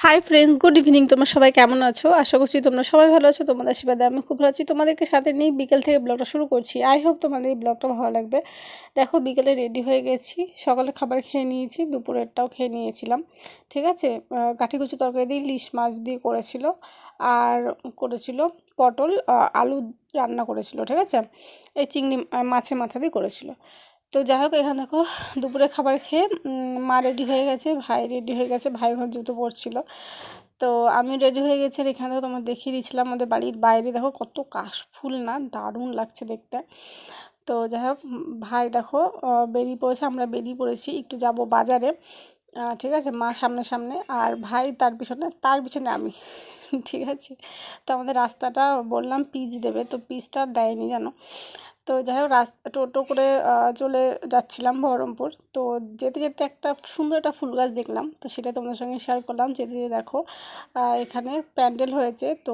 Hi friends, good evening. তোমরা সবাই কেমন আছো? আশা করছি তোমরা সবাই ভালো আছো। তোমাদের আশীর্বাদে আমি খুব ভালো আছি। তোমাদেরকে সাথে নিয়ে বিকেল থেকে ব্লগটা শুরু করছি। আই হোপ তোমাদের এই ব্লগটা ভালো লাগবে। দেখো, বিকেলে রেডি হয়ে গেছি। সকালে খাবার খেয়ে নিয়েছি, দুপুরেরটাও খেয়ে নিয়েছিলাম। ঠিক আছে, কাঠিকুচি তরকারি দিয়ে ইলিশ মাছ দিয়ে করেছিল, আর করেছিল পটল আলু রান্না করেছিল। ঠিক আছে, এই চিংড়ি মাছের মাথা দিয়ে করেছিল। তো যাই হোক, এখানে দেখো দুপুরে খাবার খেয়ে মা রেডি হয়ে গেছে, ভাই রেডি হয়ে গেছে, ভাই ওখানে জুতো পরছিল। তো আমি রেডি হয়ে গেছি, আর এখানে দেখো তোমার দেখিয়ে দিয়েছিলাম আমাদের বাড়ির বাইরে দেখো কত কাশফুল, না দারুণ লাগছে দেখতে। তো যাই হোক, ভাই দেখো বেরিয়ে পড়েছে, আমরা বেরিয়ে পড়েছি, একটু যাব বাজারে। ঠিক আছে, মা সামনে সামনে আর ভাই তার পিছনে আমি। ঠিক আছে, তো আমাদের রাস্তাটা বললাম পিচ দেবে, তো পিচটা দেয়নি জানো। তো যাই হোক, টোটো করে চলে যাচ্ছিলাম বহরমপুর। তো যেতে যেতে একটা সুন্দর একটা ফুল গাছ দেখলাম, তো সেটা তোমাদের সঙ্গে শেয়ার করলাম। যেতে যেতে দেখো এখানে প্যান্ডেল হয়েছে। তো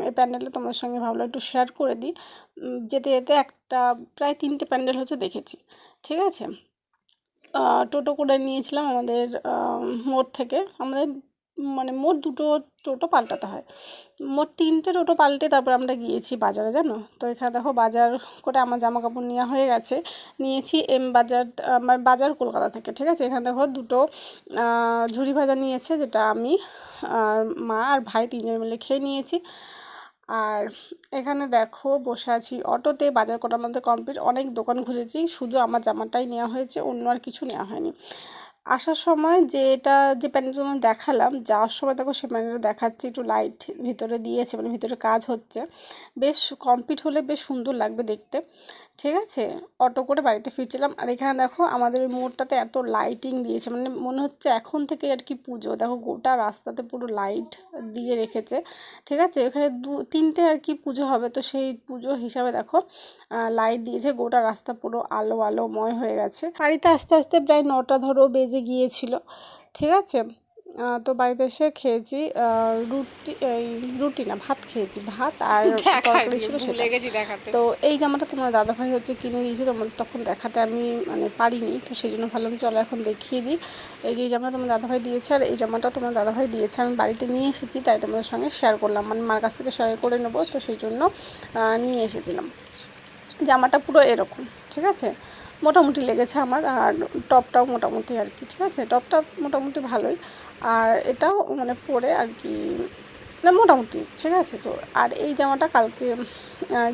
এই প্যান্ডেলটা তোমাদের সঙ্গে ভাবলাম একটু শেয়ার করে দিই। যেতে যেতে একটা প্রায় 3টে প্যান্ডেল হচ্ছে দেখেছি। ঠিক আছে, টোটো করে নিয়েছিলাম আমাদের মোড় থেকে। আমাদের মানে মোট 2টো টোটো পাল্টাতে হয়, মোট 3টে টোটো পাল্টে তারপর আমরা গিয়েছি বাজারে, জানো। তো এখানে দেখো বাজার করে আমার জামা কাপড় নেওয়া হয়ে গেছে। নিয়েছি এম বাজার, আমার বাজার কলকাতা থেকে। ঠিক আছে, এখানে দেখো দুটো ঝুড়ি ভাজা নিয়েছে, যেটা আমি আর মা আর ভাই 3জন মিলে খেয়ে নিয়েছি। আর এখানে দেখো বসে আছি অটোতে, বাজার করার মধ্যে কমপ্লিট। অনেক দোকান ঘুরেছি, শুধু আমার জামাটাই নেওয়া হয়েছে, অন্য আর কিছু নেওয়া হয়নি। আসার সময় যে প্যান্ডেলটা আমি দেখালাম, যাওয়ার সময় দেখো সে প্যান্ডেলটা দেখাচ্ছি, একটু লাইট ভিতরে দিয়েছে, মানে ভিতরে কাজ হচ্ছে। বেশ কমপ্লিট হলে বেশ সুন্দর লাগবে দেখতে। ঠিক আছে, অটো করে বাড়িতে ফিরছিলাম। আর এখানে দেখো আমাদের ওই মোড়টাতে এত লাইটিং দিয়েছে, মানে মনে হচ্ছে এখন থেকে আর কি পুজো। দেখো গোটা রাস্তাতে পুরো লাইট দিয়ে রেখেছে। ঠিক আছে, এখানে 2-3টে আর কি পুজো হবে, তো সেই পুজো হিসাবে দেখো লাইট দিয়েছে, গোটা রাস্তা পুরো আলো আলোময় হয়ে গেছে। বাড়িতে আস্তে আস্তে প্রায় 9টা ধরো বেজে গিয়েছিল। ঠিক আছে, তো বাড়িতে এসে খেয়েছি রুটি না ভাত খেয়েছি, ভাত আর তরকারি ছিল সেটা। তো এই জামাটা তোমার দাদাভাই হচ্ছে কিনে দিয়েছে, তোমার তখন দেখাতে আমি মানে পারিনি, তো সেই জন্য ভাবলাম চলো এখন দেখিয়ে দিই। এই যে জামাটা তোমার দাদাভাই দিয়েছে, আর এই জামাটা তোমার দাদাভাই দিয়েছে, আমি বাড়িতে নিয়ে এসেছি, তাই তোমাদের সঙ্গে শেয়ার করলাম। মানে মার কাছ থেকে শেয়ার করে নেবো, তো সেই জন্য নিয়ে এসেছিলাম। জামাটা পুরো এরকম। ঠিক আছে, মোটামুটি লেগেছে আমার, আর টপটাও মোটামুটি আর কি। ঠিক আছে, টপটা মোটামুটি ভালোই, আর এটাও মানে পরে আর কি না মোটামুটি ঠিক আছে। তো আর এই জামাটা কালকে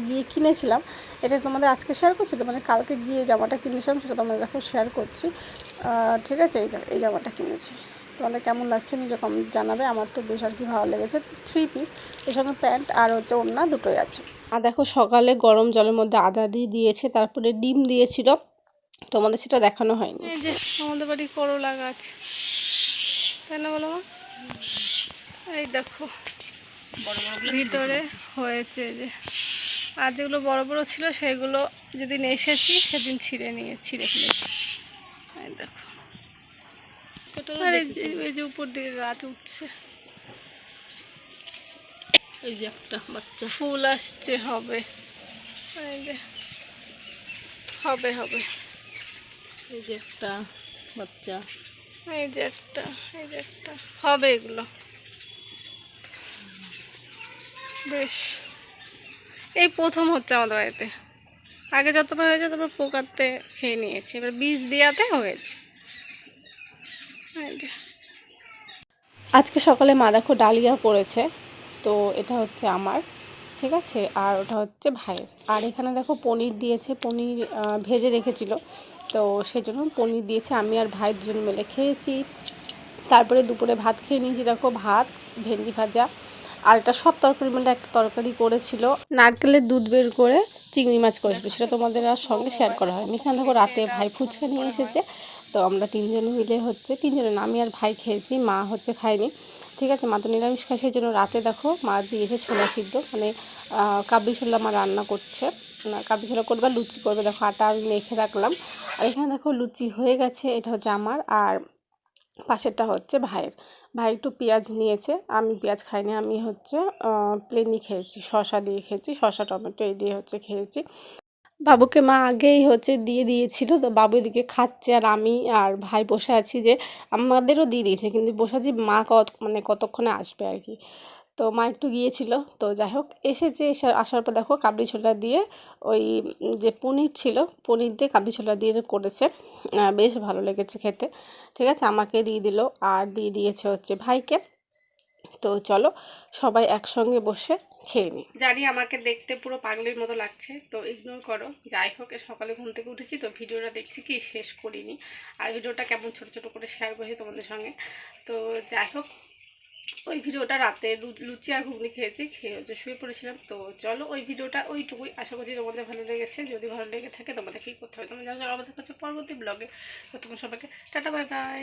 গিয়ে কিনেছিলাম, এটা তোমাদের আজকে শেয়ার করছি। তো মানে কালকে গিয়ে জামাটা কিনেছিলাম, সেটা তোমাদের দেখো শেয়ার করছি। ঠিক আছে, এই জামাটা কিনেছি। তোমাদের কেমন লাগছে নিজে কমেন্ট জানাবে। আমার তো বেশ আর কি ভালো লেগেছে। 3 পিস, এর সঙ্গে প্যান্ট আর হচ্ছে ওড়না দুটোই আছে। আর দেখো সকালে গরম জলের মধ্যে আদা দিয়ে দিয়েছে, তারপরে ডিম দিয়েছিল, তোমাদের সেটা দেখানো হয়নি। এই যে আমাদের বাড়ি করলা গাছ, তাই না বলো? এই দেখো ভিতরে হয়েছে যে, আর যেগুলো বড় বড় ছিল সেগুলো যেদিন এসেছি সেদিন ছিঁড়ে ফেলেছি। এই দেখো, আর এই যে উপর দিকে গাছ উঠছে, এই যে একটা বাচ্চা ফুল আসছে, হবে এই যে হবে হবে, এই যে একটা বাচ্চা, এই যে একটা হবে, এগুলো বেশ এই প্রথম হচ্ছে আমাদের বাড়িতে। আগে যতবার হয়েছে তারপর পোকাতে খেয়ে নিয়েছি, এবার বীজ দেওয়াতে হয়েছে। আজকে সকালে মা দেখো ডালিয়া করেছে, তো এটা হচ্ছে আমার। ঠিক আছে, আর ওটা হচ্ছে ভাইয়ের। আর এখানে দেখো পনির দিয়েছে, পনির ভেজে রেখেছিল, তো সেই জন্য পনির দিয়েছে, আমি আর ভাই দুজন মিলে খেয়েছি। তারপরে দুপুরে ভাত খেয়ে নিয়েছি, দেখো ভাত, ভেন্ডি ভাজা, আর এটা সব তরকারি মিলে একটা তরকারি করেছিল, নারকেলের দুধ বের করে চিংড়ি মাছ করেছিল, সেটা তোমাদের আর সঙ্গে শেয়ার করা হয়নি। এখানে দেখো রাতে ভাই ফুচকা নিয়ে এসেছে, তো আমরা 3জনে মিলে হচ্ছে, 3জনে না আমি আর ভাই খেয়েছি, মা হচ্ছে খায়নি। ঠিক আছে, মা তো নিরামিষ খায়, সেই জন্য রাতে দেখো মা দিয়েছে ছোলা সিদ্ধ, মানে কাবলি ছোলা মা রান্না করছে, কাবলি ছোলা করবে, লুচি করবে। দেখো আটা আমি মেখে রাখলাম, আর এখানে দেখো লুচি হয়ে গেছে, এটা হচ্ছে আমার, আর পাশেরটা হচ্ছে ভাইয়ের। ভাই একটু পেঁয়াজ নিয়েছে, আমি পেঁয়াজ খাইনি, আমি হচ্ছে প্লেনই খেয়েছি, শসা দিয়ে খেয়েছি, শসা টমেটো এই দিয়ে হচ্ছে খেয়েছি। বাবুকে মা আগেই দিয়ে দিয়েছিল, তো বাবু এদিকে খাচ্ছে আর আমি আর ভাই বসে আছি, যে আমাদেরও দিয়ে দিয়েছে কিন্তু বসে আছি মা কতক্ষণে আসবে আর কি। তো মা একটু গিয়েছিল, তো যাই হোক এসেছে, আসার পর দেখো কাবলি ছোলা দিয়ে ওই যে পনির ছিল, পনির দিয়ে কাবলি ছোলা দিয়ে করেছে, বেশ ভালো লেগেছে খেতে। ঠিক আছে, আমাকে দিয়ে দিল আর দিয়ে দিয়েছে ভাইকে। তো চলো সবাই একসঙ্গে বসে খেয়ে নিই। জানি আমাকে দেখতে পুরো পাগলের মতো লাগছে, তো ইগনোর করো। যাই হোক, সকালে ঘুম থেকে উঠেছি তো ভিডিওটা দেখছি কি শেষ করিনি, আর ভিডিওটা কেমন ছোট ছোট করে শেয়ার করছি তোমাদের সঙ্গে। তো যাই হোক, ওই ভিডিওটা রাতে লুচি আর ঘুগনি খেয়ে শুয়ে পড়েছিলাম। তো চলো ওই ভিডিওটা ওইটুকুই, আশা করছি তোমাদের ভালো লেগেছে। যদি ভালো লেগে থাকে তোমাদের কী করতে হবে তোমরা জানো, আমাদের কাছে পরবর্তী ব্লগে। তো তোমার সবাইকে টাটা, বাই বাই।